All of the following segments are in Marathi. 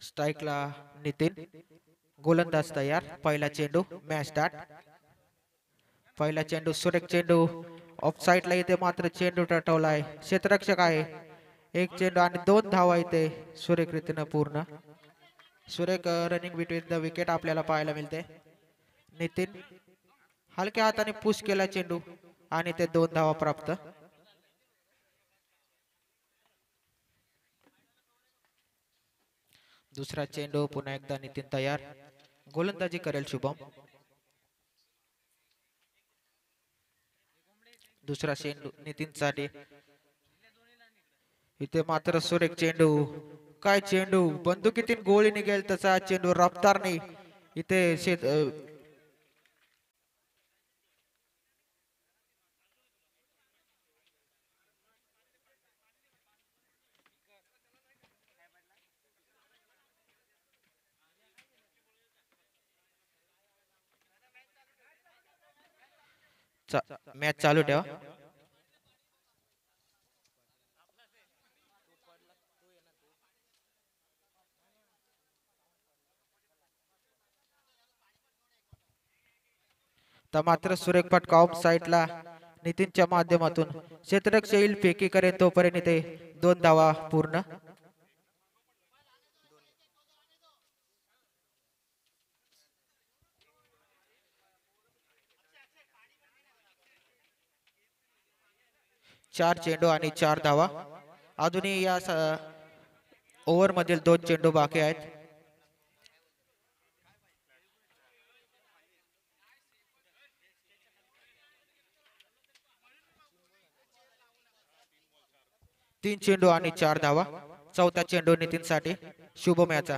स्ट्राइकला नितीन, गोलंदाज तयार. पहिला चेंडू, मॅच स्टार्ट. पहिला चेंडू सुरेख चेंडू ऑफ साइडला इथे मात्र चेंडू टटवलाय. क्षेत्ररक्षक आहे. एक चेंडू आणि 2 धावा इथे सुरेख रीतीने पूर्ण. सुरेख रनिंग बिटवीन द विकेट आपल्याला पाहायला मिळते. नितीन हलक्या हाताने पुश केला चेंडू आणि ते 2 धावा प्राप्त. दुसरा चेंडू पुन्हा एकदा नितीन तयार. गोलंदाजी करेल शुभम. दुसरा चेंडू नितीन साठी. इथे मात्र सुरेख चेंडू. काय चेंडू, बंदुकीतून गोळी निघेल तसा चेंडू रफ्तारने इथे 'मॅच चालू ठेवा. तर मात्र सुरेख फटका ऑफ साइडला नितीनच्या माध्यमातून. क्षेत्ररक्षक येईल फेकी करेन तोपर्यंत इथे 2 धावा पूर्ण. चार चेंडू आणि 4 धावा. अजूनही या ओव्हर मधील 2 चेंडू बाकी आहेत. तीन चेंडू आणि 4 धावा. चौथा चेंडू नितीन साठी. शुभम याचा.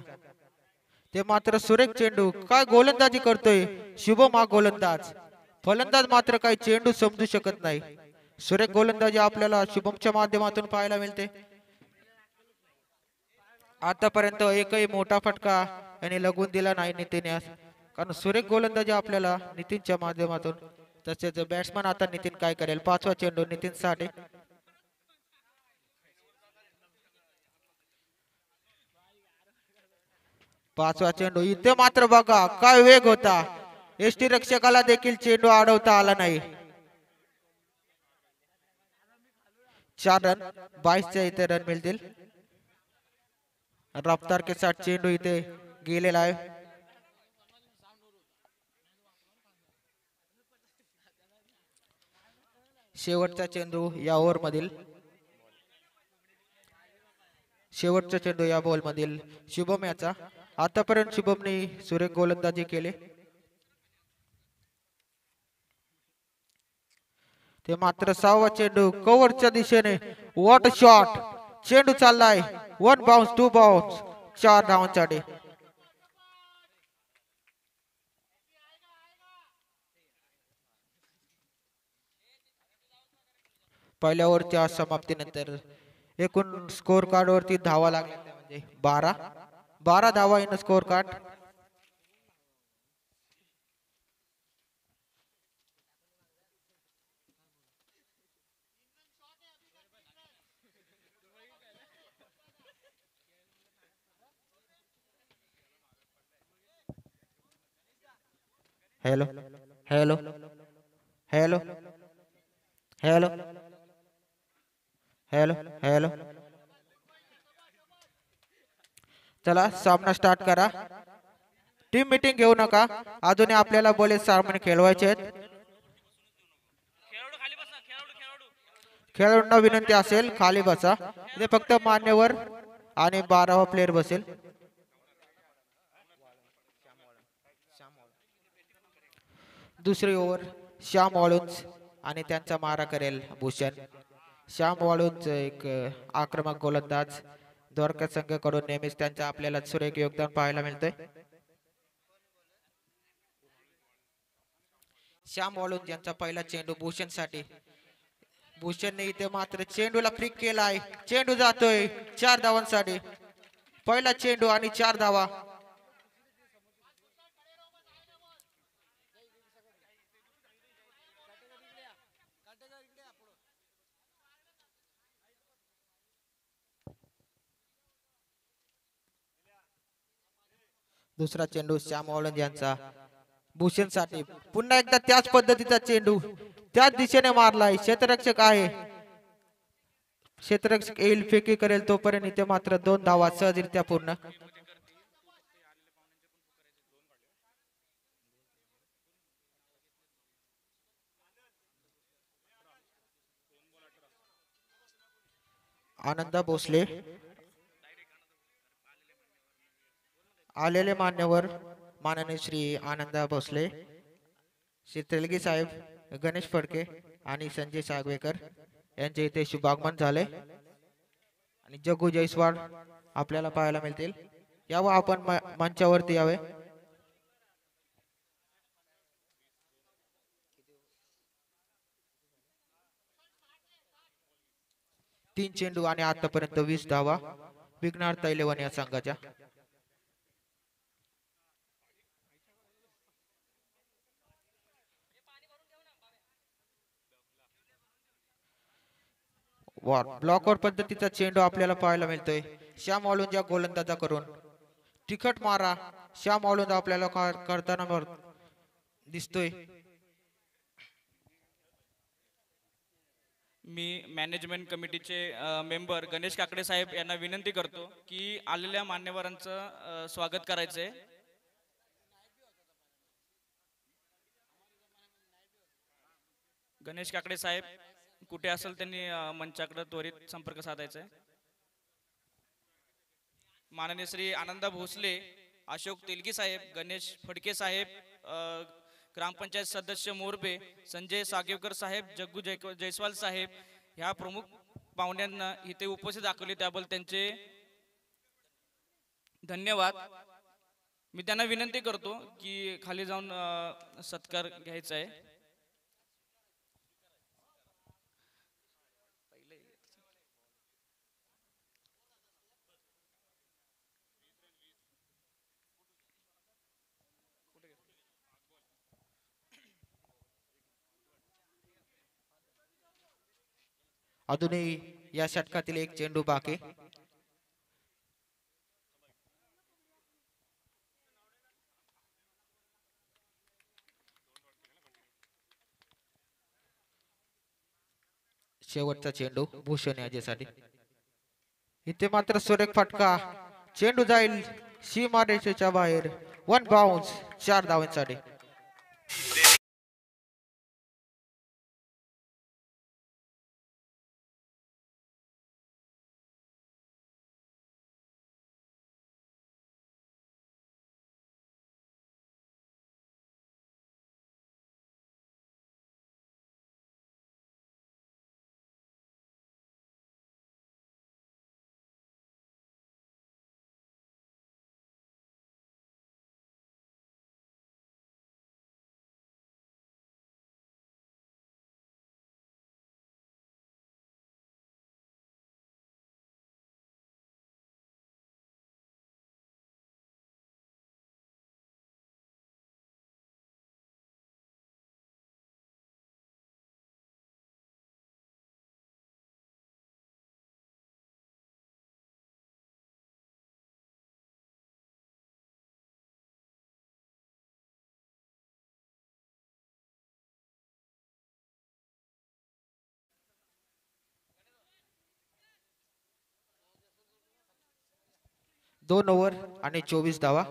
ते मात्र सुरेख चेंडू. काय गोलंदाजी करतोय शुभम हा गोलंदाज. फलंदाज मात्र काही चेंडू समजू शकत नाही. सुरेख गोलंदाजी आपल्याला शुभमच्या माध्यमातून पाहायला मिळते. आतापर्यंत एकही मोठा फटका याने लगून दिला नाही नितीन यास. कारण सुरेख गोलंदाजी आपल्याला नितीनच्या माध्यमातून. तसेच बॅट्समन आता नितीन काय करेल. पाचवा चेंडू नितीन साठी. पाचवा चेंडू. इथे मात्र बघा काय वेग होता. एसटी रक्षकाला देखील चेंडू अडवता आला नाही. 4 रन. 22 इथे रन मिळतील. रफ्तार के साथ चेंडू इथे गेलेला आहे. शेवटचा चेंडू या ओव्हर मधील. शेवटचा चेंडू या बॉल मधील शुभम याचा. आतापर्यंत शुभमने सुरेख गोलंदाजी केले. ते मात्र 6वा चेंडू कव्हरच्या दिशेने. What shot. चेंडू चाललाय. 1 बाउन्स 2 बाउन्स. 4 धावांसाठी. पहिल्या ओव्हरच्या समाप्तीनंतर एकूण स्कोर कार्ड वरती धावा लागल्या म्हणजे 12 धावा in score card. Hello hello hello hello hello hello. चला सामना स्टार्ट करा. टीम मीटिंग घेऊ नका. अजून आपल्याला बॉलिंग सामने खेळवायचे आहेत. खेळाडूंना विनंती असेल खाली बसा. इथे फक्त मान्यवर आणि 12वा प्लेयर बसेल. दुसरी ओव्हर श्याम वाळुंज आणि त्यांचा मारा करेल भूषण. श्याम वाळुंज एक आक्रमक गोलंदाज. द्वारका संघाकडून नेहमीच त्यांचा आपल्याला सुरेख योगदान पाहायला मिळतंय. श्याम वाळुंज यांचा पहिला चेंडू भूषण साठी. भूषणने इथे मात्र चेंडूला फ्लिक केलाय. चेंडू जातोय 4 धावांसाठी. पहिला चेंडू आणि 4 धावा. दुसरा चेंडू श्याम वाळुंज यांचा भूषण साठी पुन्हा एकदा त्याच पद्धतीचा चेंडू त्याच दिशेने मारलाय. क्षेत्ररक्षक आहे, क्षेत्ररक्षक येईल फेकी करेल तोपर्यंत इथे मात्र 2 धावा सहजरित्या पूर्ण. आनंद भोसले आलेले मान्यवर माननीय श्री आनंद भोसले, श्री तेलगी साहेब, गणेश फडके आणि संजय सागवेकर यांचे इथे शुभागमन झाले आणि जग्गू जयस्वाल आपल्याला पाहायला मिळतील. यावं आपण मंचावरती यावे. तीन चेंडू आणि आतापर्यंत 20 धावा विघ्नार्थ 11 या संघाच्या. ब्लॉकवर पद्धतीचा चेंडू आपल्याला पाहायला मिळतोय. श्याम वाळुंज गोलंदाजा करून तिखट मारा श्याम वाळुंज आपल्याला करताना दिसतोय. मी मॅनेजमेंट कमिटीचे मेंबर गणेश काकडे साहेब यांना विनंती करतो की आलेल्या मान्यवरांचं स्वागत करायचंय. गणेश काकडे साहेब कुठे असेल त्यांनी मंचाकडे त्वरित संपर्क साधायचा आहे. माननीय श्री आनंद भोसले, अशोक तेलगी साहेब, गणेश फडके साहेब, ग्रामपंचायत सदस्य मोरबे, संजय सागवेकर साहेब, जग्गू जयस्वाल साहेब ह्या प्रमुख पाहुण्यांना इथे उपस्थित दाखवले त्याबद्दल त्यांचे धन्यवाद. मी त्यांना विनंती करतो की खाली जाऊन सत्कार घ्यायचा आहे. अजूनही या षटकातील एक चेंडू बाकी. शेवटचा चेंडू भूषण याच्यासाठी. इथे मात्र सुरेख फटका, चेंडू जाईल सीमा रेषेच्या बाहेर. 1 बाउन्स 4 धावांसाठी. दोन ओव्हर आणि 24 धावा.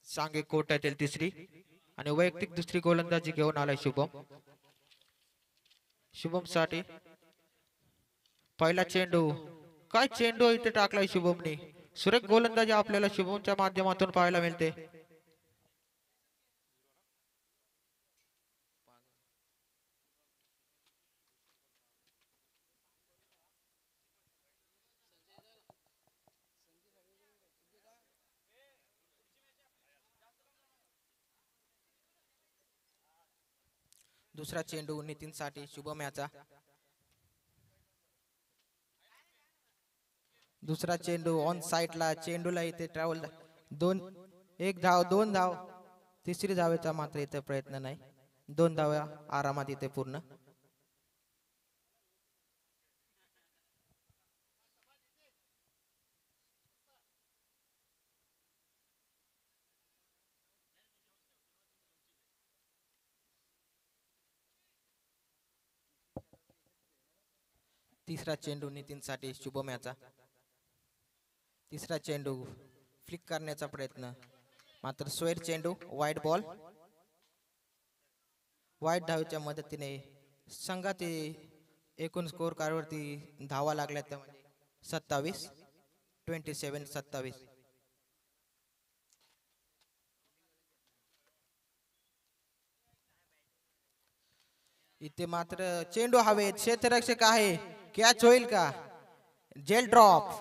सांगे कोर्टातील तिसरी आणि वैयक्तिक दुसरी गोलंदाजी घेऊन आलाय शुभम. शुभम साठी पहिला चेंडू. काय चेंडू इथे टाकलाय शुभमने. सुरेख गोलंदाजी आपल्याला शुभमच्या माध्यमातून पाहायला मिळते. दुसरा चेंडू नितीन साठी शुभम याचा. दुसरा चेंडू ऑन साइडला, चेंडूला इथे ट्रॅव्हल दोन, एक धाव, दोन धाव. तिसरी धावेचा मात्र इथे प्रयत्न नाही. 2 धावा आरामात इथे पूर्ण. तिसरा चेंडू नितीनसाठी शुभम याचा. तिसरा चेंडू फ्लिक करण्याचा प्रयत्न, मात्र स्वेर चेंडू, वाईट बॉल. वाईट धावेच्या मदतीने संघात एकूण स्कोर कार्डवरती धावा लागल्या त्या म्हणजे 27, 27. इथे मात्र चेंडू हवेत, क्षेत्ररक्षक आहे, कॅच होईल का? जेल ड्रॉप.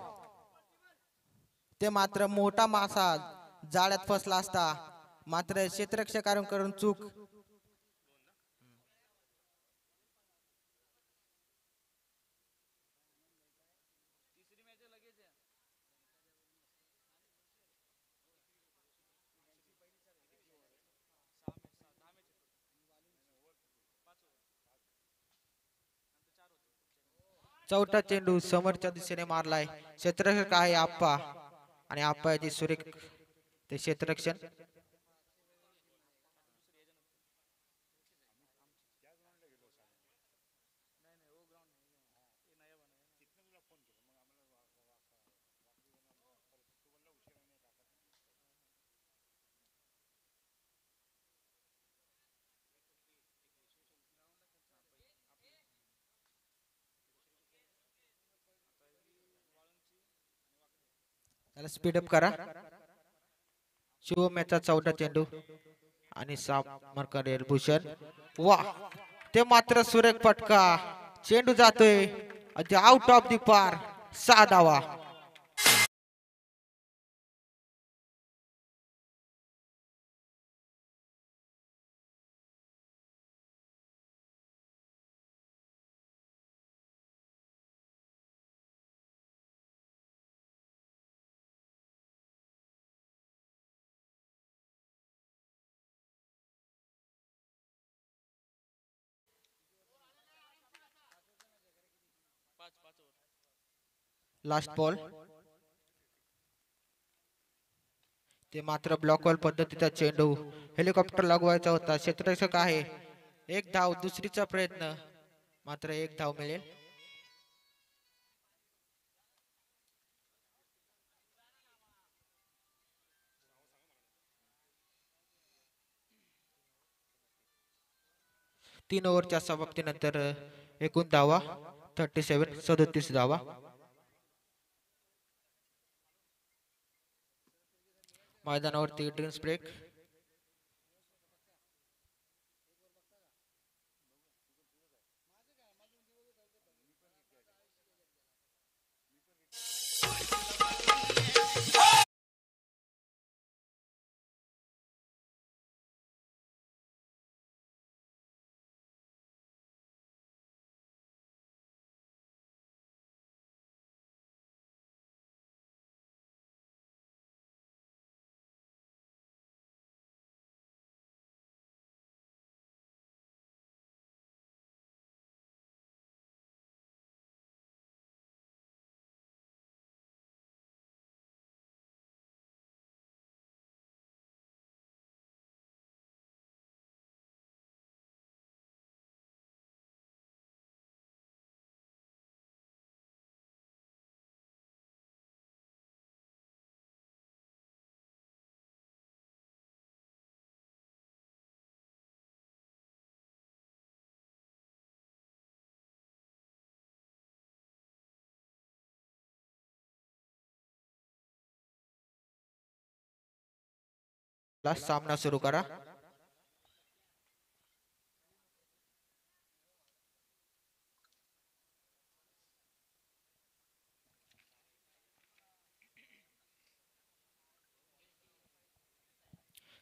ते मात्र मोठा मासा जाळ्यात फसला असता, मात्र क्षेत्ररक्षकांकडून चूक. चौथा चेंडू समोरच्या दिशेने मारलाय, क्षेत्ररक्षक आहे आप्पा, आणि आप्पाची सुरेख ते क्षेत्ररक्षण. त्याला स्पीडअप करा. शुभम याचा 14 चेंडू आणि साप मार्कर भूषण. वा, ते मात्र सुरेख फटका, चेंडू जातोय आउट ऑफ दी पार. 6 धावा. Last ball. ते मात्र ब्लॉकवर पद्धतीचा चेंडू, हेलिकॉप्टर लागवायचा होता, क्षेत्ररक्षक आहे. एक धाव, दुसरीचा प्रयत्न, मात्र एक धाव मिळेल. तीन ओव्हरच्या समाप्तीनंतर एकूण धावा 37 धावा. मैदानावरती ड्रिंक्स ब्रेक. सामना सुरू करा.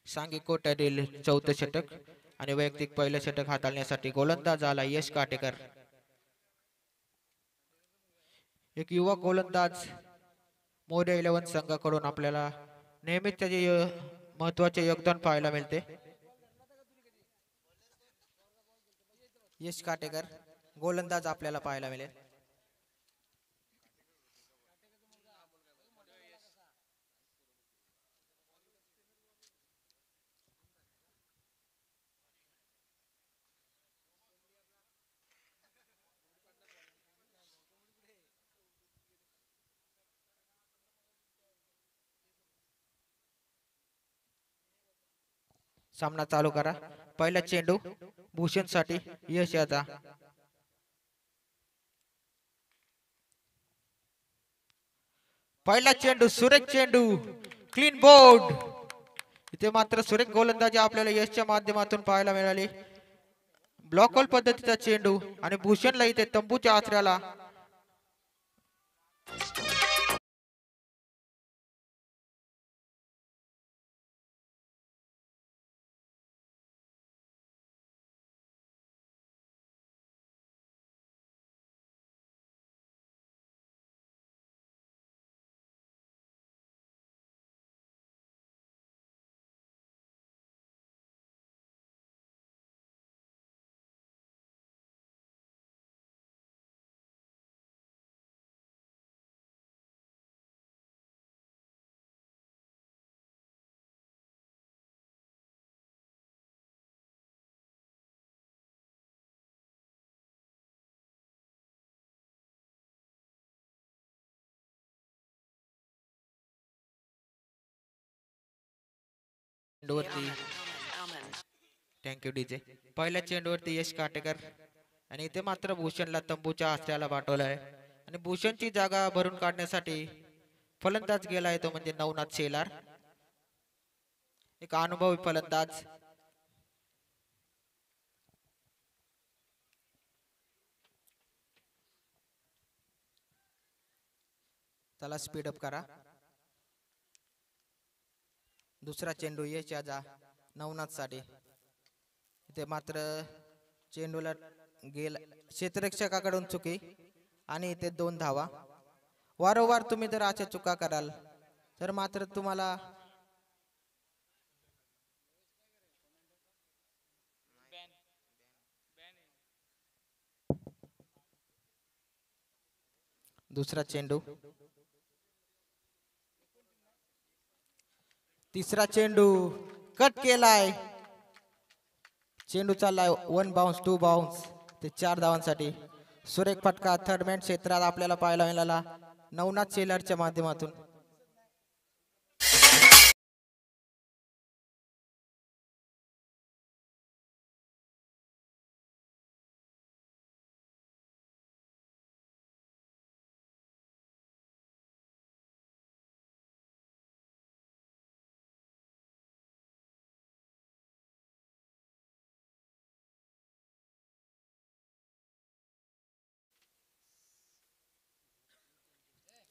सांघिक कोट्यातील 14 षटक आणि वैयक्तिक पहिलं षटक हाताळण्यासाठी गोलंदाज आला यश काटेकर. एक युवा गोलंदाज मोर्या 11 संघाकडून आपल्याला नेहमीच त्याचे महत्वाचे योगदान पाहायला मिळते. यश काटेकर गोलंदाज आपल्याला पाहायला मिळेल. सामना चालू करा. पहिला चेंडू भूषण साठी यश याचा. पहिला चेंडू सुरेख चेंडू क्लीन बोर्ड. इथे मात्र सुरेख गोलंदाजी आपल्याला यशच्या माध्यमातून पाहायला मिळाली. ब्लॉक होल पद्धतीचा चेंडू आणि भूषणला इथे तंबूच्या आचऱ्याला चेंडूवरती थँक्यू डीजे. पहिल्या चेंडूवरती यश काटेकर आणि इथे मात्र भूषणला तंबूच्या आश्रयाला पाठवलं आहे आणि भूषणची जागा भरून काढण्यासाठी फलंदाज गेलाय तो म्हणजे नवनाथ शेलार, एक अनुभवी फलंदाज. चला स्पीड अप करा. दुसरा चेंडू यश याचा नवनाथ साठी. इथे मात्र चेंडूला गेला क्षेत्ररक्षकाकडून चुकी आणि इथे 2 धावा. वारंवार तुम्ही जर अशा चुका कराल तर मात्र तुम्हाला दुसरा चेंडू. तिसरा चेंडू कट केलाय. चेंडू चाललाय 1 बाउन्स 2 बाउन्स ते 4 धावांसाठी. सुरेख फटका थर्ड मॅन क्षेत्रात आपल्याला पाहायला मिळाला नवनाथ शेलारच्या माध्यमातून.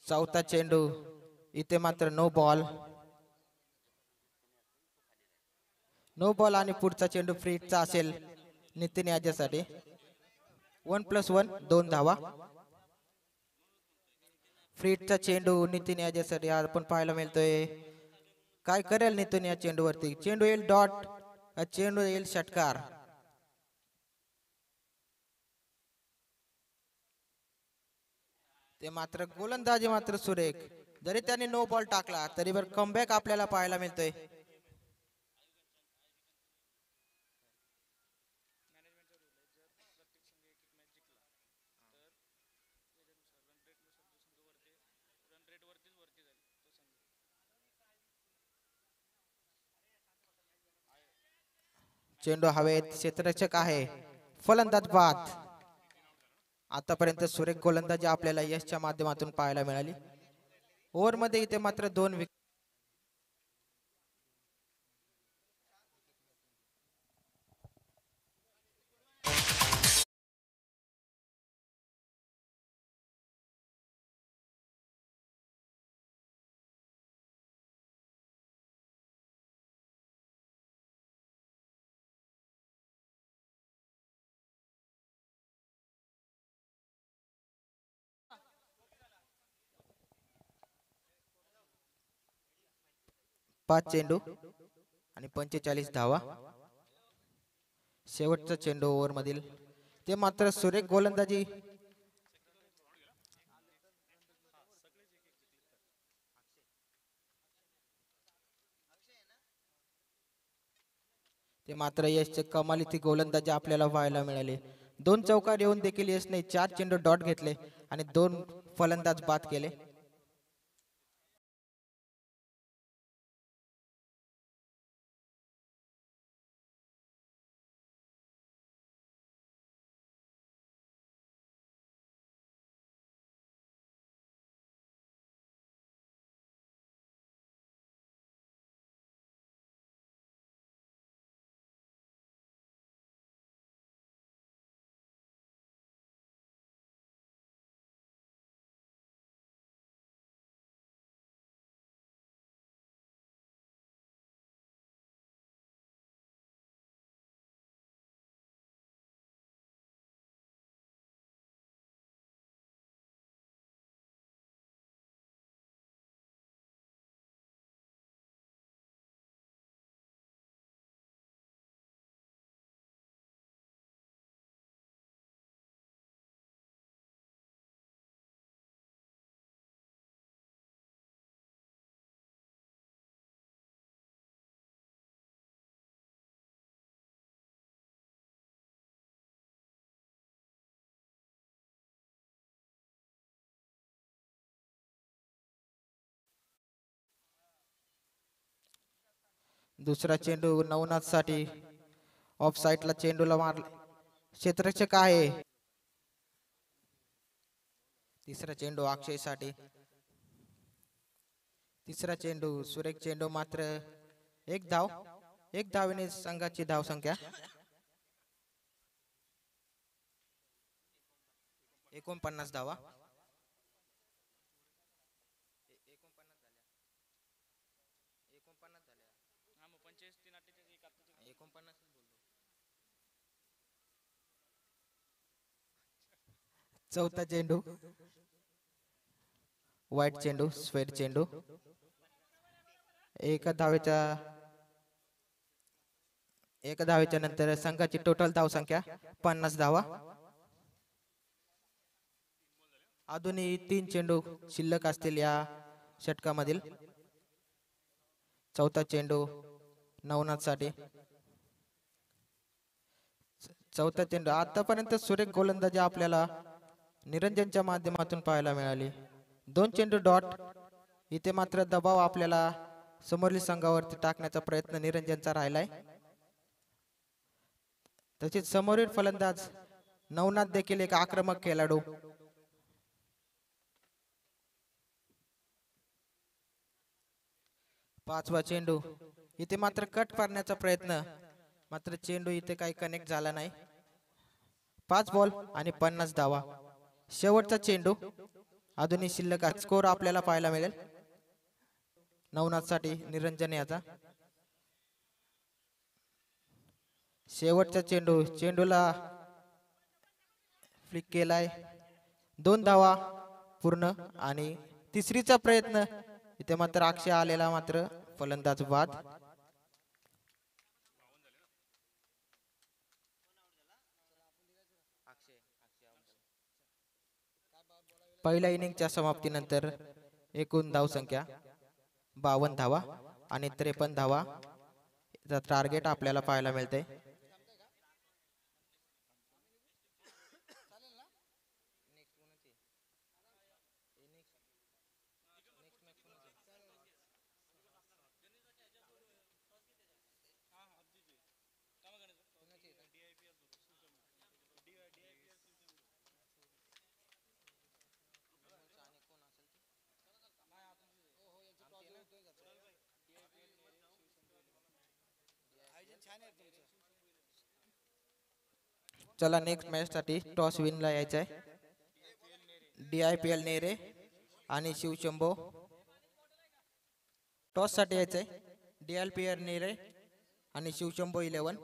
चौथा चेंडू. इथे मात्र नो बॉल. नो बॉल आणि पुढचा चेंडू फ्रीटचा असेल नितीन याच्यासाठी. 1+1 2 धावा. फ्रीटचा चेंडू नितीन याच्यासाठी आपण पाहायला मिळतोय. काय करेल नितीन या चेंडूवरती. चेंडू येईल डॉट, चेंडू येईल षटकार. ते मात्र गोलंदाजी मात्र सुरेख. जरी त्याने नो बॉल टाकला तरी वर कमबॅक आपल्याला पाहायला मिळतोय. चेंडू हवेत, क्षेत्ररक्षक आहे, फलंदाज बाद. आतापर्यंत सुरेख गोलंदाजी आपल्याला यशच्या माध्यमातून पाहायला मिळाली. ओव्हर मध्ये इथे मात्र 2 विकेट. 5 चेंडू आणि 45 धावा. शेवटचा चेंडू ओव्हर मधील ते मात्र सुरेख गोलंदाजी. ते मात्र यशचे कमालीची गोलंदाजी आपल्याला पाहायला मिळाली. 2 चौकार येऊन देखील यशने 4 चेंडू डॉट घेतले आणि 2 फलंदाज बाद केले. दुसरा चेंडू नवनाथ साठी ऑफ साइडला चेंडूला मारला. क्षेत्ररक्षक आहे. तिसरा चेंडू अक्षय साठी. तिसरा चेंडू सुरेख चेंडू मात्र एक धाव. एक धावेने संघाची धाव संख्या 49 धावा. चौथा चेंडू वाईट चेंडू स्वेट चेंडू. एका धावेच्या नंतर संघाची टोटल धाव संख्या 50 धावा. अजूनही 3 चेंडू शिल्लक असतील या षटकामधील. चौथा चेंडू नवनाथ साठी. चौथा चेंडू. आतापर्यंत सुरेख गोलंदाजी आपल्याला निरंजनच्या माध्यमातून पाहायला मिळाली. 2 चेंडू डॉट. इथे मात्र दबाव आपल्याला समोरील संघावरती टाकण्याचा प्रयत्न निरंजनचा राहिलाय. तसेच समोरील फलंदाज नवनाथ देखील एक आक्रमक खेळाडू. पाचवा चेंडू. इथे मात्र कट करण्याचा प्रयत्न, मात्र चेंडू इथे काही कनेक्ट झाला नाही. 5 बॉल आणि 50 धावा. शेवटचा चेंडू अजूनही शिल्लक. स्कोर आपल्याला पाहायला मिळेल नवनाथ साठी निरंजन याचा. शेवटचा चेंडू. चेंडूला फ्लिक केलाय. 2 धावा पूर्ण आणि तिसरीचा प्रयत्न. इथे मात्र अक्षय आलेला मात्र फलंदाज बाद. पहिल्या इनिंगच्या समाप्तीनंतर एकूण धाव संख्या 52 धावा आणि 53 धावा टार्गेट आपल्याला पाहायला मिळते. चला नेक्स्ट मॅच साठी टॉस विनला यायचा आहे. DIPL नेरे आणि शिवशंभो टॉस साठी यायचंय. DIPL नेरे आणि शिवशंभो 11.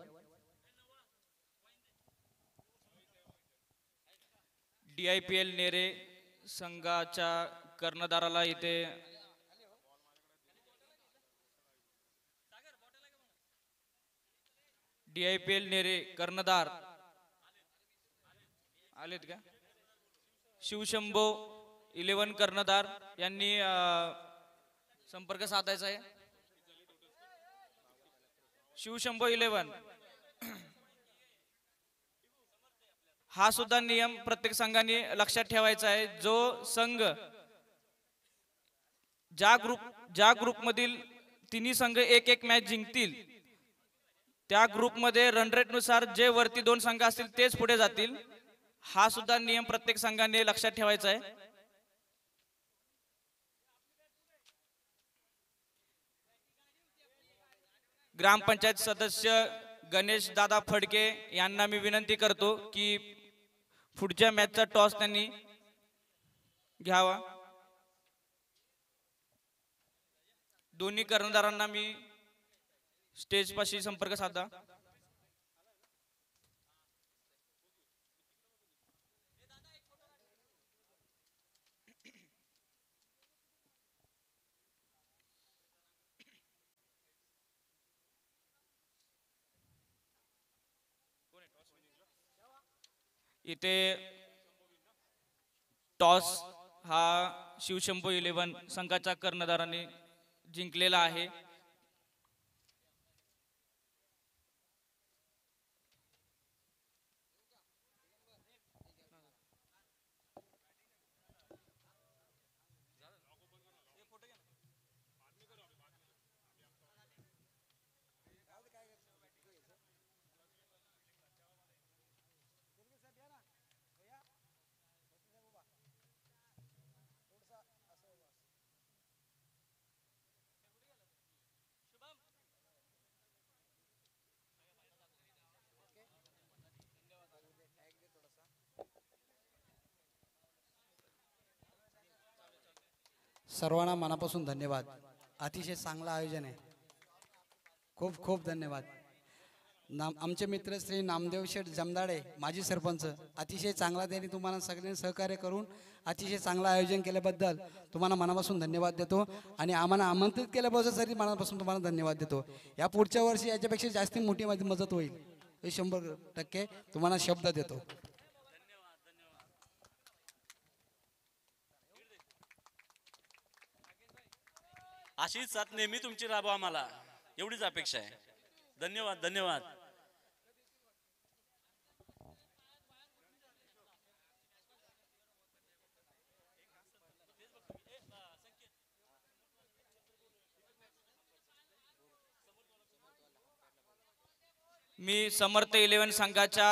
DIPL नेरे संघाच्या कर्णधाराला इथे DIPL नेरे कर्णधार आलेत का? शिवशंभो 11 कर्णधार यांनी संपर्क साधायचा आहे. शिवशंभो 11 हा सुद्धा नियम प्रत्येक संघाने लक्षात ठेवायचा आहे. जो संघ ज्या ग्रुप मधील तिन्ही संघ एक एक मॅच जिंकतील त्या ग्रुपमध्ये रन रेट नुसार जे वरती 2 संघ असतील तेच पुढे जातील. हा सुद्धा नियम प्रत्येक संघाने लक्षात ठेवायचा आहे. ग्रामपंचायत सदस्य गणेश दादा फडके यांना मी विनंती करतो की पुढच्या मॅचचा टॉस त्यांनी घ्यावा. दोन्ही कर्णधारांना मी स्टेज पाशी संपर्क साधा. इथे टॉस हा शिवशंभो 11 संघाच्या कर्णधारांनी जिंकलेला आहे. सर्वांना मनापासून धन्यवाद. अतिशय चांगलं आयोजन आहे. खूप खूप धन्यवाद. आमचे मित्र श्री नामदेव शेठ जमदाडे माजी सरपंच अतिशय चांगला त्यांनी तुम्हाला सगळ्यांनी सहकार्य करून अतिशय चांगलं आयोजन केल्याबद्दल तुम्हाला मनापासून धन्यवाद देतो. आणि आम्हाला आमंत्रित केल्याबद्दल सर मनापासून तुम्हाला धन्यवाद देतो. या पुढच्या वर्षी याच्यापेक्षा जास्त मोठी मदत होईल हे 100% तुम्हाला शब्द देतो. अशीच साथ नेहमी तुमची राबवा आम्हाला एवढीच अपेक्षा आहे. धन्यवाद धन्यवाद. मी समर्थ 11 संघाच्या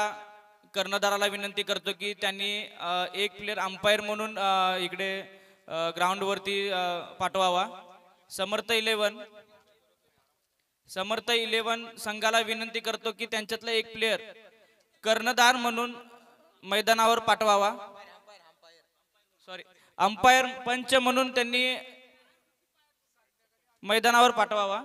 कर्णधाराला विनंती करतो की त्यांनी एक प्लेयर अंपायर म्हणून इकडे ग्राउंड वरती पाठवावा. समर्थ 11 संघाला विनंती करतो की त्यांच्यातला एक प्लेयर कर्णधार म्हणून मैदानावर पाठवावा. सॉरी, अंपायर पंच म्हणून त्यांनी मैदानावर पाठवावा.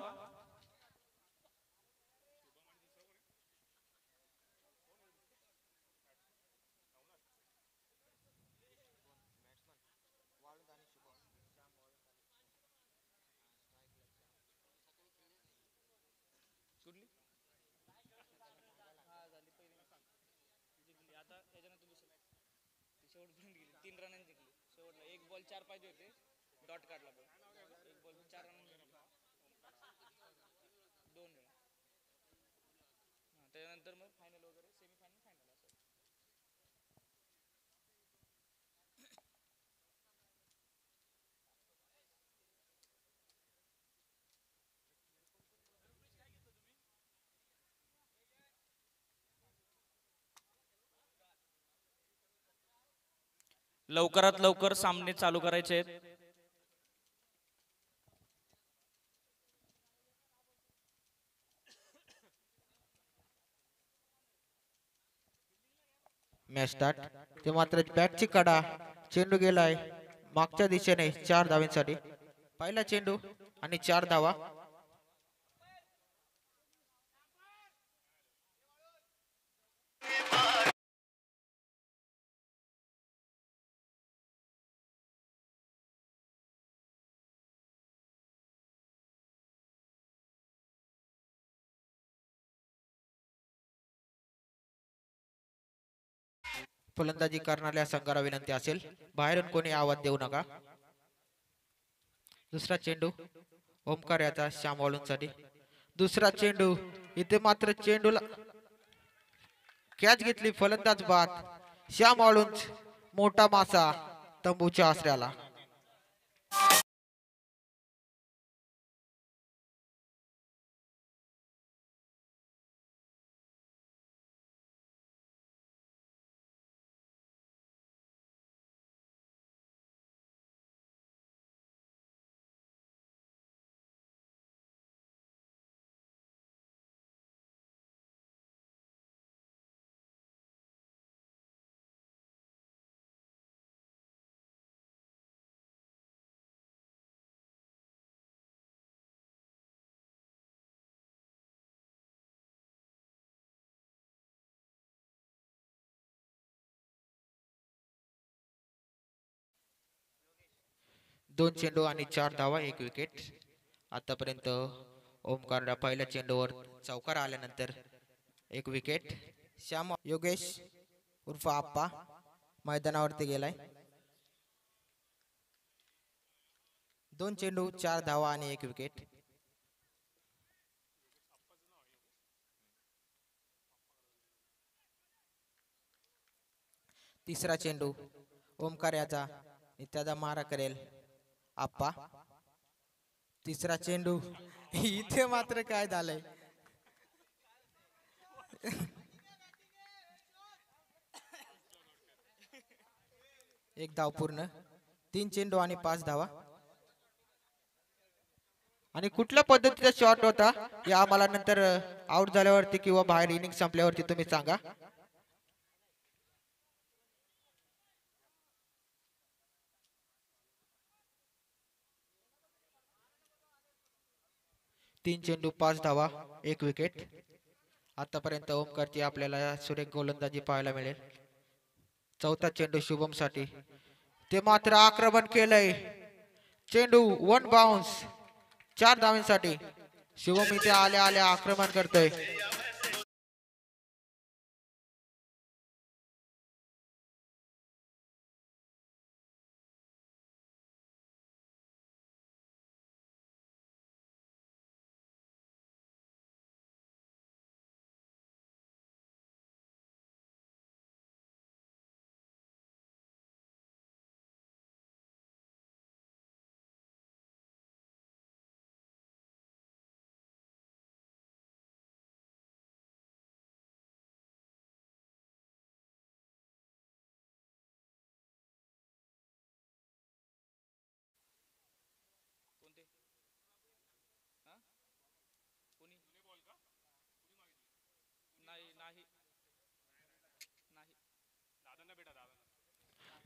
एक बॉल 4 पाहिजे होते, डॉट काढला. एक बॉल 4 रन 2 रन. त्यानंतर मग फायनल वगैरे सेमीफायनल फायनल असं. लवकरात लवकर सामने चालू करायचे आहेत. Match start. ते मात्र बॅटची कडा चेंडू गेलाय मागच्या दिशेने 4 धावांसाठी. पहिला चेंडू आणि 4 धावा. फलंदाजी करणाऱ्या संघाला विनंती असेल बाहेरून कोणी आवाज देऊ नका. दुसरा चेंडू ओमकार याचा श्याम वाळूंसाठी. दुसरा चेंडू इथे मात्र चेंडूला कॅच घेतली फलंदाज बाद. श्याम वाळुंज मोठा मासा तंबूच्या आसऱ्याला. दोन चेंडू आणि 4 धावा 1 विकेट. आतापर्यंत ओमकारला पहिल्या चेंडूवर चौकार आल्यानंतर 1 विकेट. श्याम योगेश उर्फ आप्पा मैदानावरती गेलाय. 2 चेंडू 4 धावा आणि 1 विकेट. तिसरा चेंडू ओमकार याचा त्याचा मारा करेल आप्पा. तिसरा चेंडू इथे मात्र काय झालंय एक धाव पूर्ण. 3 चेंडू आणि 5 धावा. आणि कुठल्या पद्धतीचा शॉट होता या आम्हाला नंतर आउट झाल्यावरती किंवा बाहेर इनिंग संपल्यावरती तुम्ही सांगा. 3 चेंडू 5 धावा 1 विकेट. आतापर्यंत ओमकारची आपल्याला सुरेख गोलंदाजी पाहायला मिळेल. चौथा चेंडू शुभम साठी. ते मात्र आक्रमण केलंय. चेंडू 1 बाउन्स 4 धावांसाठी. शुभम इथे आल्या आल्या आक्रमण करतोय.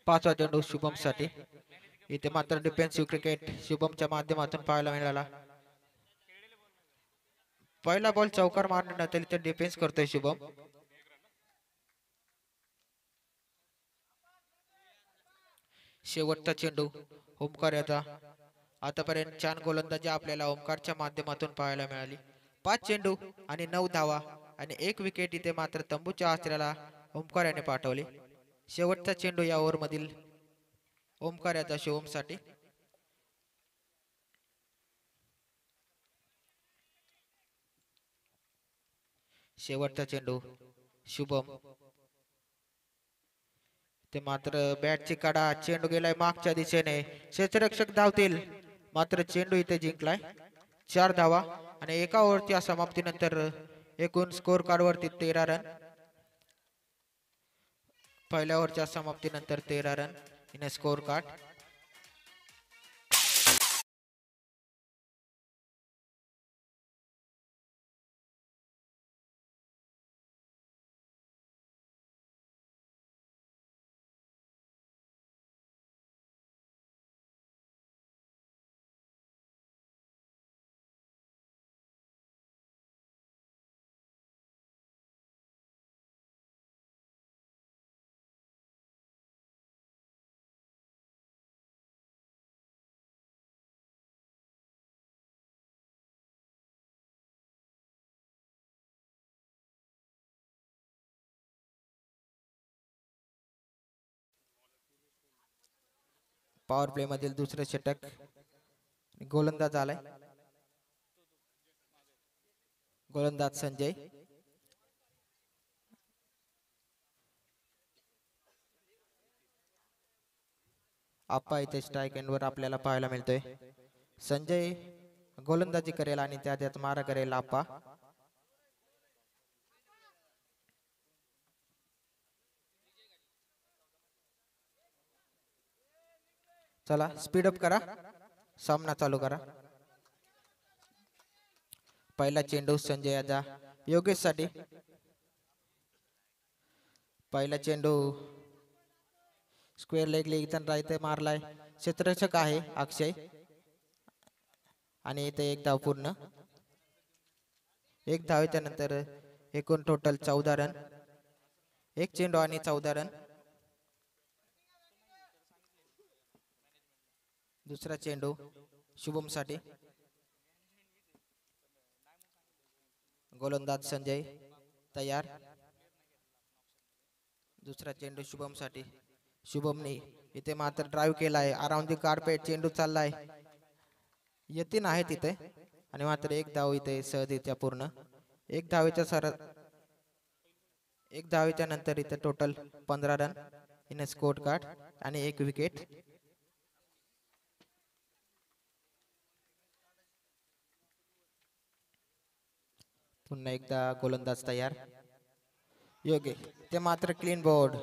पाचवा चेंडू शुभम साठी. इथे मात्र डिफेन्सिव्ह क्रिकेट शुभमच्या माध्यमातून पाहायला मिळाला. पहिला बॉल चौकार मारण्यानंतर इथे डिफेन्स करतोय शुभम. शेवटचा चेंडू ओमकार याचा. आतापर्यंत 4 गोलंदाजी आपल्याला ओमकारच्या माध्यमातून पाहायला मिळाली. 5 चेंडू आणि 9 धावा आणि 1 विकेट इथे मात्र तंबूच्या आसऱ्याला ओमकार याने पाठवले. शेवटचा चेंडू या ओव्हर मधील ओमकार याचा शुभम साठी. शेवटचा चेंडू शुभम. ते मात्र बॅटची कडा. चेंडू गेलाय मागच्या दिशेने. क्षेत्ररक्षक धावतील मात्र चेंडू इथे जिंकलाय. 4 धावा आणि एका ओव्हरच्या समाप्तीनंतर एकूण स्कोर कार्ड वरती 13 रन. पहिल्या ओव्हरच्या समाप्तीनंतर 13 run in score card. Power play मधील दुसरे षटक. गोलंदाज आलाय. गोलंदाज संजय. आप्पा इथे स्ट्राईक एंडवर आपल्याला पाहायला मिळतोय. संजय गोलंदाजी करेल आणि त्यात मारा करेल आप्पा. चला स्पीड अप करा. सामना चालू करा. पहिला चेंडू संजय याचा योगेश साठी. पहिला चेंडू स्क्वेअर लेग इथं इथे मारलाय. क्षेत्ररक्षक आहे अक्षय आणि इथे एक धाव पूर्ण. एक धावेच्या नंतर एकूण टोटल 14 रन. एक चेंडू आणि 14 रन. दुसरा चेंडू शुभम साठी. गोलंदाज संजय तयार. दुसरा चेंडू शुभम साठी. शुभमने इथे मात्र ड्राईव्ह केलाय. अराउंड दी कार्पेट चेंडू चाललाय. यतीन आहे तिथे आणि मात्र एक धाव इथे सहजरित्या पूर्ण. एक धावेच्या नंतर इथे total 15 run in score card आणि एक विकेट. पुन्हा एकदा गोलंदाज तयार. योग्य ते मात्र क्लीन बोर्ड.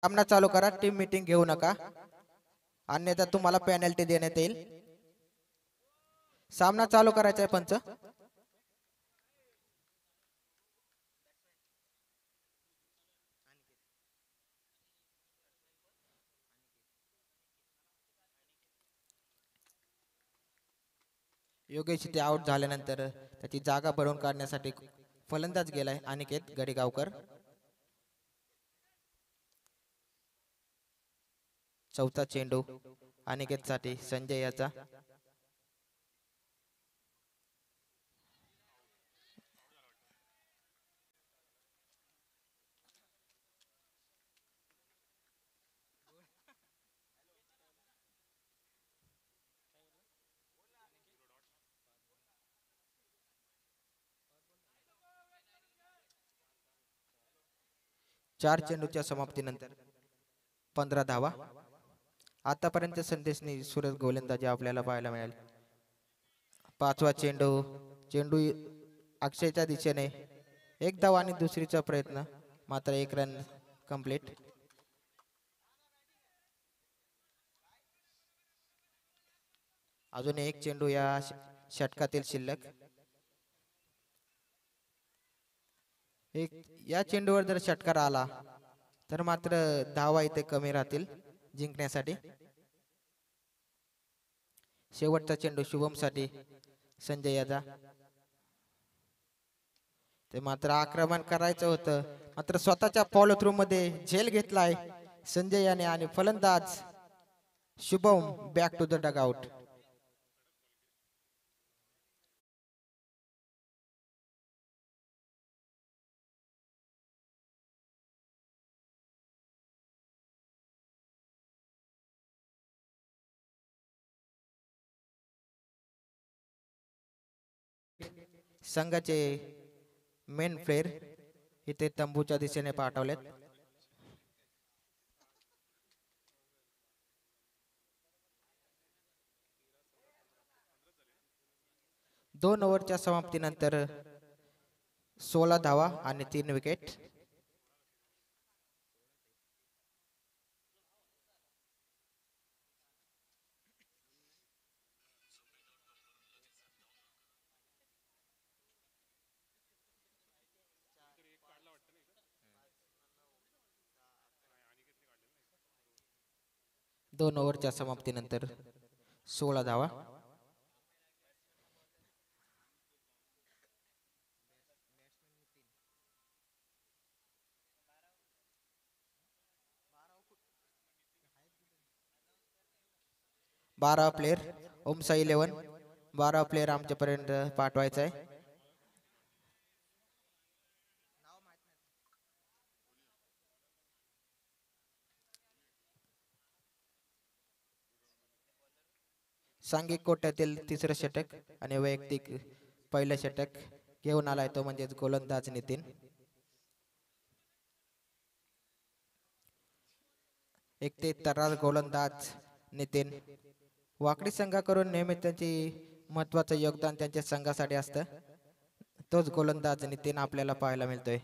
सामना चालू करा. टीम मीटिंग घेऊ नका अन्यथा तुम्हाला पेनल्टी देण्यात येईल. सामना चालू करायचा आहे पंच. योगेश इथे आउट झाल्यानंतर त्याची जागा भरून काढण्यासाठी फलंदाज गेलाय अनिकेत गडेगावकर. चौथा चेंडू अनिकेत साठी संजय याचा. चार चेंडूच्या समाप्तीनंतर 15 धावा. आतापर्यंत संदेशनी सुरत गोलंदाजी आपल्याला पाहायला मिळाली. पाचवा चेंडू चेंडू अक्षयच्या दिशेने. एक धाव आणि दुसरीचा प्रयत्न मात्र एक रन कंप्लीट. अजून एक चेंडू या षटकातील शिल्लक. एक या चेंडूवर जर षटकार आला तर मात्र धावा इथे कमी राहतील जिंकण्यासाठी. शेवटचा चेंडू शुभम साठी संजय याचा. ते मात्र आक्रमण करायचं होतं मात्र स्वतःच्या फॉलो थ्रू मध्ये झेल घेतलाय संजय याने आणि फलंदाज Shubham back to the dugout. संघाचे मेन प्लेयर इथे तंबूच्या दिशेने पाठवलेत. दोन ओव्हरच्या समाप्तीनंतर 16 धावा आणि 3 विकेट. 2 ओव्हरच्या समाप्तीनंतर 16 धावा. बारा प्लेयर ओमसा 11 12 प्लेयर आमच्यापर्यंत पाठवायचा आहे. सांघिक कोट्यातील तिसरं षटक आणि वैयक्तिक पहिलं षटक घेऊन आलाय तो म्हणजेच गोलंदाज नितीन. एक ते तरार गोलंदाज नितीन वाकडी संघाकडून नेहमी त्यांची महत्वाचं योगदान त्यांच्या संघासाठी असतं. तोच गोलंदाज नितीन आपल्याला पाहायला मिळतोय.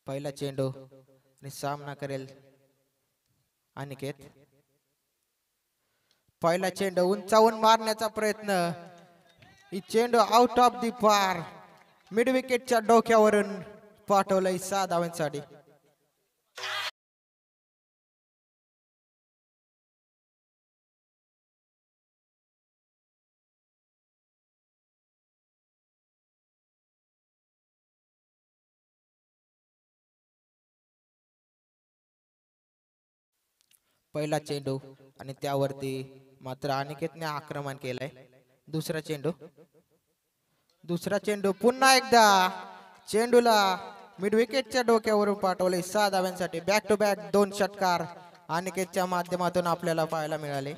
पहिला चेंडू आणि सामना करेल अनिकेत. पहिला चेंडू उंचावून मारण्याचा प्रयत्न. ही चेंडू आउट ऑफ दी पार. मिड विकेटच्या डोक्यावरून पाठवलंय 6 धावांसाठी. पहिला चेंडू आणि त्यावरती मात्र अनिकेतने आक्रमण केलंय. दुसरा चेंडू पुन्हा एकदा चेंडूला मिड विकेटच्या डोक्यावरून पाठवले 6 धाव्यांसाठी. बॅक टू बॅक 2 षटकार अनिकेतच्या माध्यमातून आपल्याला पाहायला मिळाले.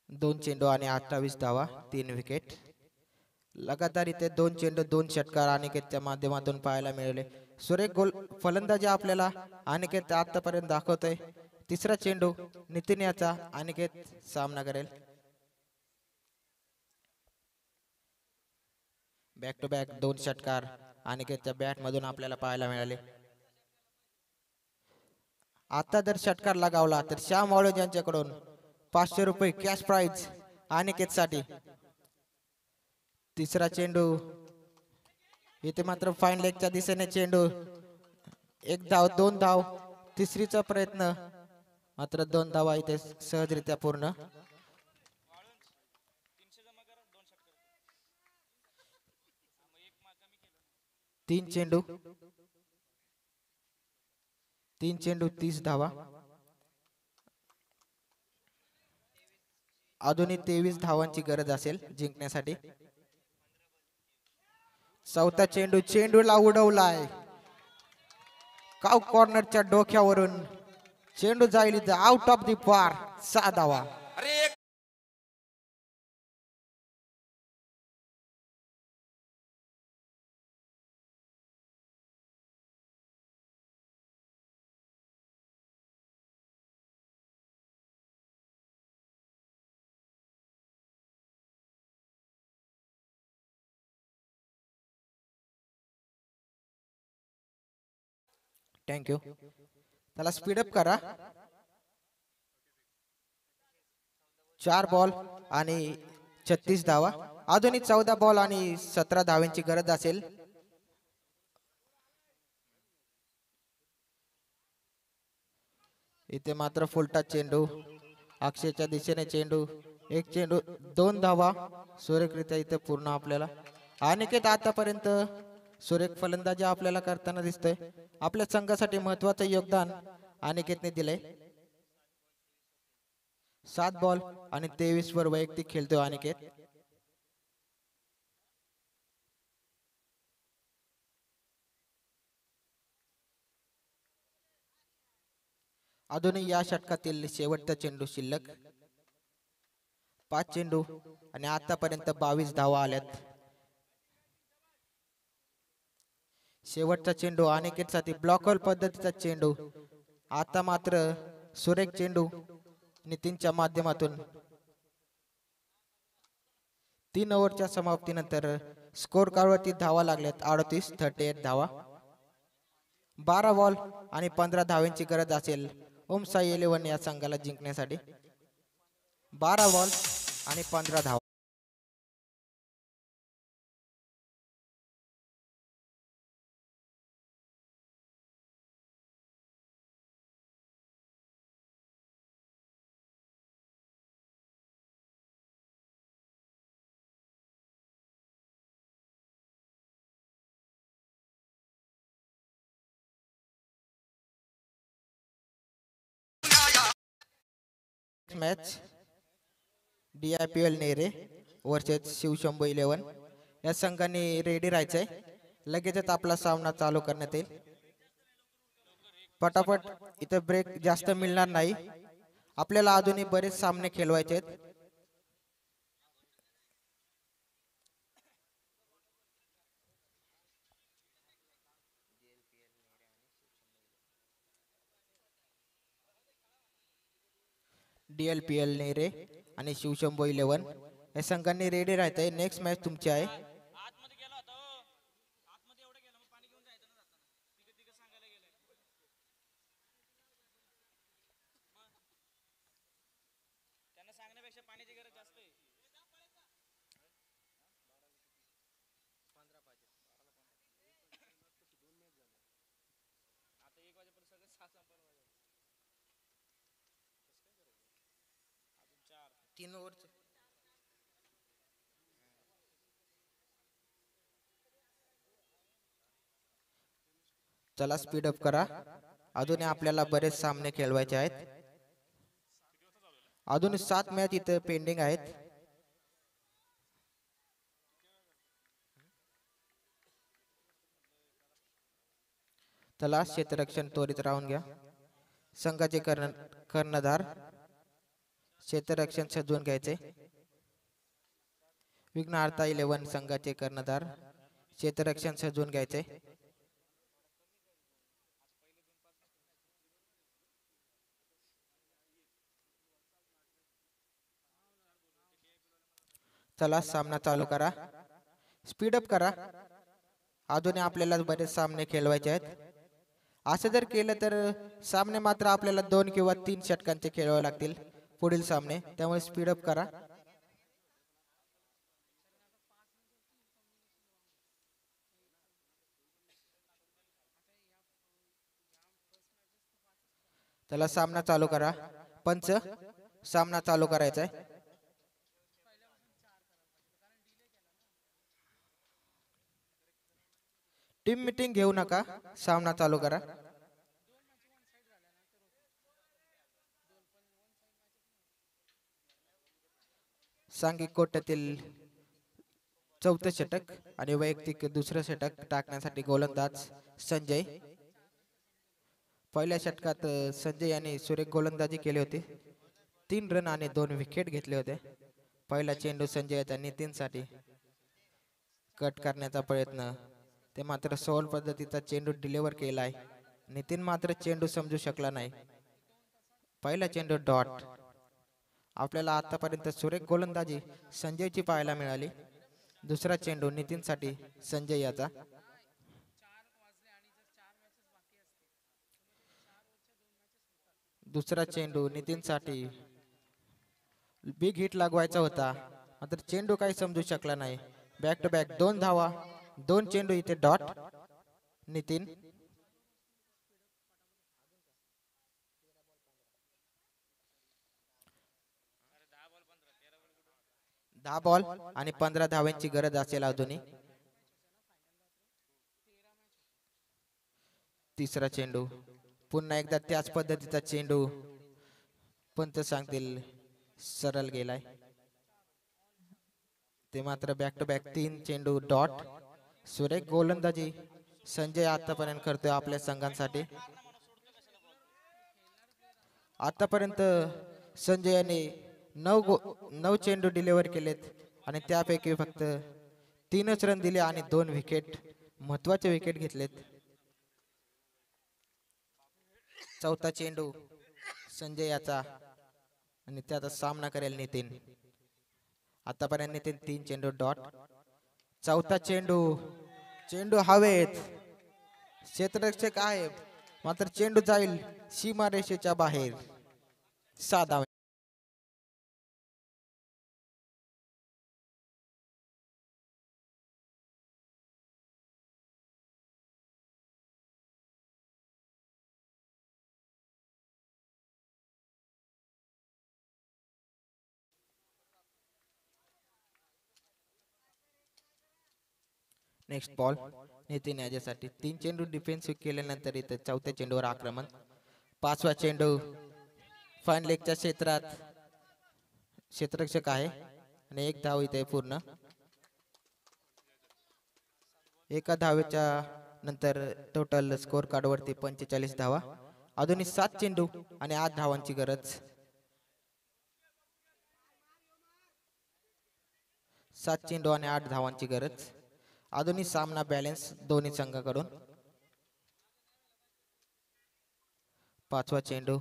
दोन चेंडू आणि 28 धावा 3 विकेट. लगातार इथे 2 चेंडू 2 षटकार अनिकेतच्या माध्यमातून पाहायला मिळाले. सुरेख गोल फलंदाजी आपल्याला अनिकेत आतापर्यंत दाखवतोय. तिसरा चेंडू नितीन याचा अनिकेत सामना करेल. बॅक टू बॅक 2 षटकार अनिकेतच्या बॅट मधून आपल्याला पाहायला मिळाले. आता जर षटकार लगावला तर श्याम वाळुंज यांच्याकडून 500 रुपये कॅश प्राइज अनिकेत साठी. तिसरा चेंडू इथे मात्र फाईन लेगच्या दिशेने चेंडू. 1 धाव 2 धाव. तिसरीचा प्रयत्न मात्र 2 धावा इथे सहजरित्या पूर्ण. तीन चेंडू 30 धावा. अजूनही 23 धावांची गरज असेल जिंकण्यासाठी. चौथा चेंडूला उडवलाय काव कॉर्नरच्या डोक्यावरून. चेंडू जाईल इथं आउट ऑफ दी पार. 6 धावा. थँक्यू. त्याला स्पीडअप करा. 4 बॉल आणि 36 धावा. अजूनही 14 बॉल आणि 17 धावांची गरज असेल. इथे मात्र फुलटा चेंडू अक्षयच्या दिशेने चेंडू. 1 चेंडू 2 धावा सुरेखरित्या इथे पूर्ण आपल्याला. अनिकेत आतापर्यंत सुरेख फलंदाजी आपल्याला करताना दिसतोय. आपल्या संघासाठी महत्वाचं योगदान अनिकेतने दिलंय. 7 बॉल आणि 23 वर वैयक्तिक खेळतोय अनिकेत. अजूनही या षटकातील शेवटचा चेंडू शिल्लक. 5 चेंडू आणि आतापर्यंत 22 धावा आल्यात. शेवटचा चेंडू अनिकेतसाठी ब्लॉकहोल पद्धतीचा चेंडू. आता मात्र सुरेख चेंडू नितीनच्या माध्यमातून 3 ओव्हरच्या समाप्तीनंतर स्कोर कार्डवरती धावा लागल्यात 38 धावा. 12 बॉल आणि 15 धावांची गरज असेल ओम साई 11 या संघाला जिंकण्यासाठी. 12 बॉल आणि 15 धावा. मॅच DIPL नेरे वर्सेस शिवशंभू 11 या संघाने रेडी राहायचंय. लगेचच आपला सामना चालू करण्यात येईल. पटापट इथं ब्रेक जास्त मिळणार नाही. आपल्याला अजूनही बरेच सामने खेळवायचे आहेत. DLPL नेरे आणि शिवशंभू 11 या संघांनी रेडी राहायचंय. नेक्स्ट मॅच तुमची आहे. आतमध्ये गेला होता हो. आतमध्ये एवढं गेलं मग पाणी घेऊन जायचं ना जाताना. तिघं सांगायला गेलं. त्यांना सांगण्यापेक्षा पाण्याची गरज जास्त आहे. आता 1 वाजेपर्यंत सगळं 6 संपलं पाहिजे. अजून 4. 3 ओव्हर. चला स्पीड अप करा. अजून आपल्याला बरेच सामने खेळवायचे आहेत. अजून 7 मॅच इथं पेंडिंग आहेत. चला क्षेत्ररक्षण त्वरित राहून घ्या. संघाचे कर्णधार क्षेत्ररक्षण सजवून घ्यायचे. विघ्नहर्ता 11 संघाचे कर्णधार क्षेत्ररक्षण सजवून घ्यायचे. चला सामना चालू करा. स्पीड अप करा. अजूनही आपल्याला बरेच सामने खेळवायचे आहेत. असं जर केलं तर सामने मात्र आपल्याला 2 किंवा 3 षटकांचे खेळवावे लागतील पुढील सामने. त्यामुळे स्पीड अप करा. चला सामना चालू करा. पंच सामना चालू करायचा आहे. टीम मीटिंग घेऊ नका. सामना चालू करा. सांघिक कोट्यातील 4थं षटक आणि वैयक्तिक दुसरं षटक टाकण्यासाठी गोलंदाज संजय. पहिल्या षटकात संजय यांनी सुरेख गोलंदाजी केली होती. 3 रन आणि 2 विकेट घेतले होते. पहिला चेंडू संजयचा नितीनसाठी कट करण्याचा प्रयत्न. ते मात्र सौल पद्धतीचा चेंडू डिलिव्हर केलाय. नितीन मात्र चेंडू समजू शकला नाही. पहिला चेंडू डॉट. आपल्याला आतापर्यंत सुरेख गोलंदाजी संजयची पाहायला मिळाली. दुसरा चेंडू नितीनसाठी संजय याचा. दुसरा चेंडू नितीनसाठी बिग हिट लागवायचा होता मात्र चेंडू काही समजू शकला नाही. बॅक टू बॅक 2 धावा. 2 चेंडू इथे डॉट. नितीन 10 बॉल आणि 15 धावांची गरज असेल अजूनही. तिसरा चेंडू पुन्हा एकदा त्याच पद्धतीचा चेंडू. पंत सांगतील सरळ गेलाय. ते मात्र बॅक टू बॅक 3 चेंडू डॉट. सुरेख गोलंदाजी संजय आतापर्यंत करतोय आपल्या संघांसाठी. आतापर्यंत संजय याने 9 चेंडू डिलिव्हर केलेत आणि त्यापैकी फक्त 3च रन दिले आणि 2 विकेट महत्वाचे विकेट घेतलेत. चौथा चेंडू संजय याचा आणि त्याचा सामना करेल नितीन. आतापर्यंत नितीन 3 चेंडू डॉट. चौथा चेंडू, चेंडू हवेत, क्षेत्ररक्षक आहे मात्र चेंडू जाईल सीमारेषेच्या बाहेर. 6 धावा. नेक्स्ट बॉल नितीन याच्यासाठी. 3 चेंडू डिफेन्सिव्ह केल्यानंतर इथे चौथ्या चेंडूवर आक्रमण. 5वा चेंडू फाईन लेगच्या क्षेत्रात, क्षेत्ररक्षक आहे आणि 1 धाव इथे पूर्ण. एका धावेच्या नंतर टोटल स्कोर कार्ड वरती 45 धावा. अजूनही 7 चेंडू आणि 8 धावांची गरज. 7 चेंडू आणि 8 धावांची गरज. अजूनही सामना बॅलन्स दोन्ही संघाकडून. 5वा चेंडू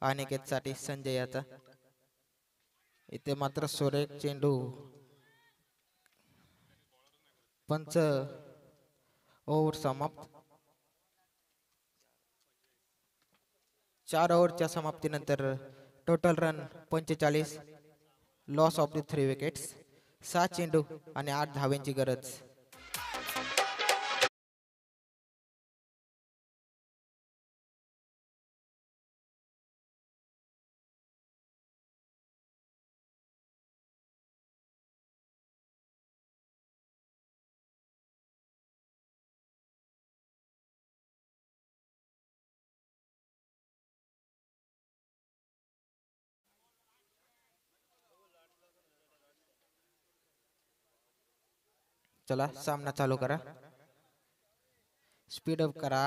अनिकेत साठी संजय याचा. इथे मात्र सुरेख चेंडू. पंच ओव्हर समाप्त. 4 ओव्हरच्या समाप्तीनंतर total run 45. Loss of the 3 wickets. 6 चेंडू आणि 8 धावांची गरज. चला सामना चालू करा. स्पीड अप करा.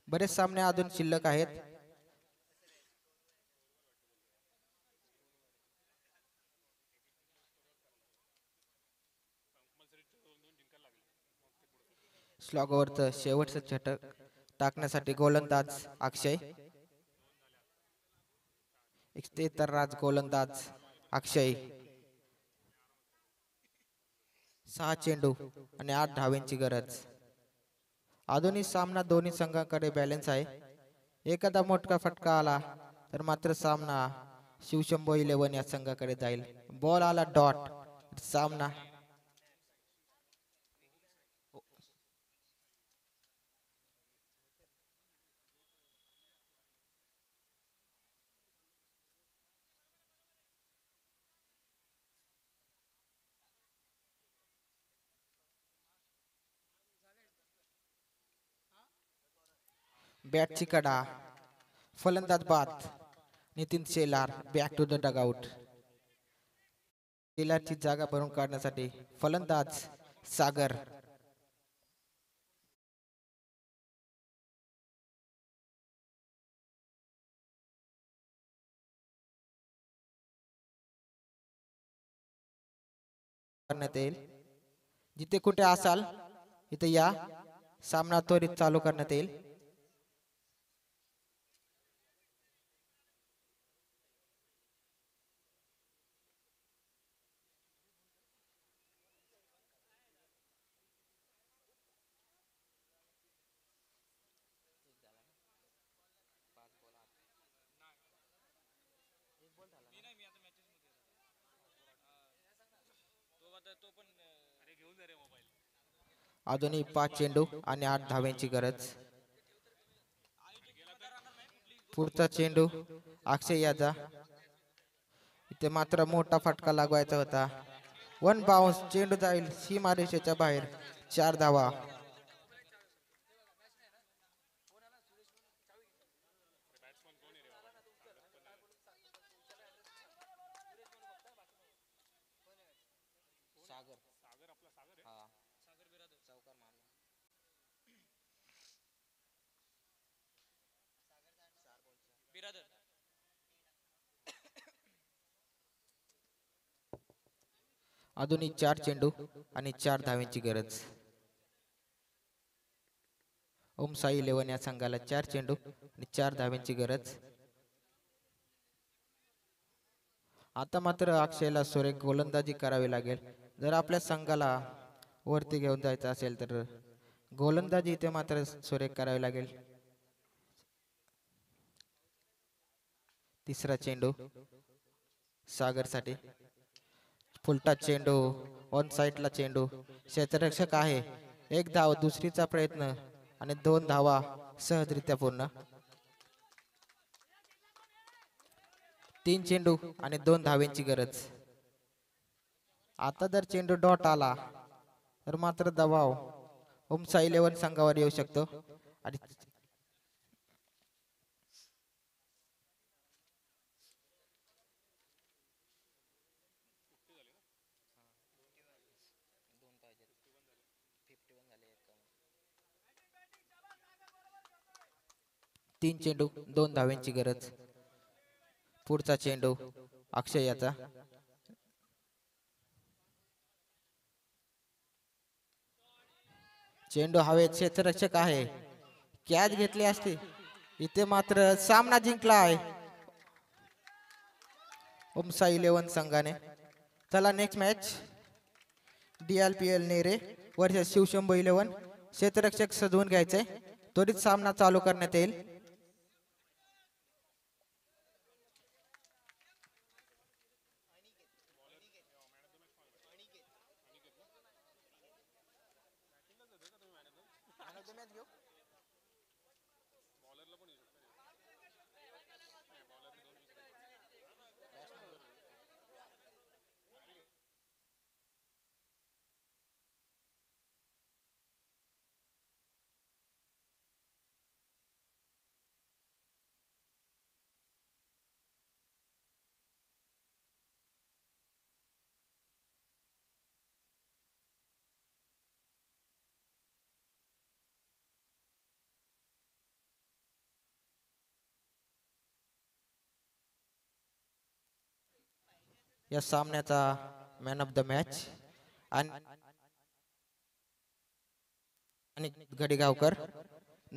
बरेच सामने अजून शिल्लक आहेत. स्लॉगवरचं शेवटचं षटक टाकण्यासाठी गोलंदाज अक्षय. राज गोलंदाज अक्षय. 6 चेंडू आणि 8 धावांची गरज. अजूनही सामना दोन्ही संघांकडे बॅलन्स आहे. एखादा मोठा फटका आला तर मात्र सामना शिवशंभो 11 या संघाकडे जाईल. बॉल आला डॉट. सामना बॅटची कडा. फलंदाज बाद. Nitin Shelar back to the dugout. शेलारची जागा भरून काढण्यासाठी फलंदाज सागर. करण्यात येईल. जिथे कुठे असाल इथे या. सामना त्वरित चालू करण्यात येईल. अजूनही 5 चेंडू आणि 8 धावांची गरज. पुढचा चेंडू अक्षय याचा. इथे मात्र मोठा फटका लागवायचा होता. 1 बाउन्स. चेंडू जाईल सीमारेषेच्या बाहेर. 4 धावा. अजूनही 4 चेंडू आणि 4 धावांची गरज. ओम साई 11 या संघाला 4 चेंडू आणि 4 धावांची गरज. आता मात्र अक्षयला सुरेख गोलंदाजी करावी लागेल जर आपल्या संघाला वरती घेऊन जायचं असेल तर गोलंदाजी इथे मात्र सुरेख करावी लागेल. तिसरा चेंडू सागरसाठी फुलटा चेंडू ऑन साईडला चेंडू क्षेत्ररक्षक आहे. एक धाव दुसरीचा प्रयत्न आणि 2 धावा सहजरित्या पूर्ण. 3 चेंडू आणि 2 धावेंची गरज. आता जर चेंडू डॉट आला तर मात्र दबाव उमसा 11 संघावर येऊ शकतो आणि तीन चेंडू 2 धावेंची गरज. पुढचा चेंडू अक्षय याचा चेंडू हवेत क्षेत्ररक्षक आहे. कॅच घेतली असती इथे मात्र सामना जिंकला आहे उमसा 11 संघाने. चला next match DLPL Nere versus Shivshambhu 11. क्षेत्ररक्षक सजवून घ्यायचे त्वरित सामना चालू करण्यात येईल. या सामन्याचा मॅन ऑफ द मॅच आणि गडीगावकर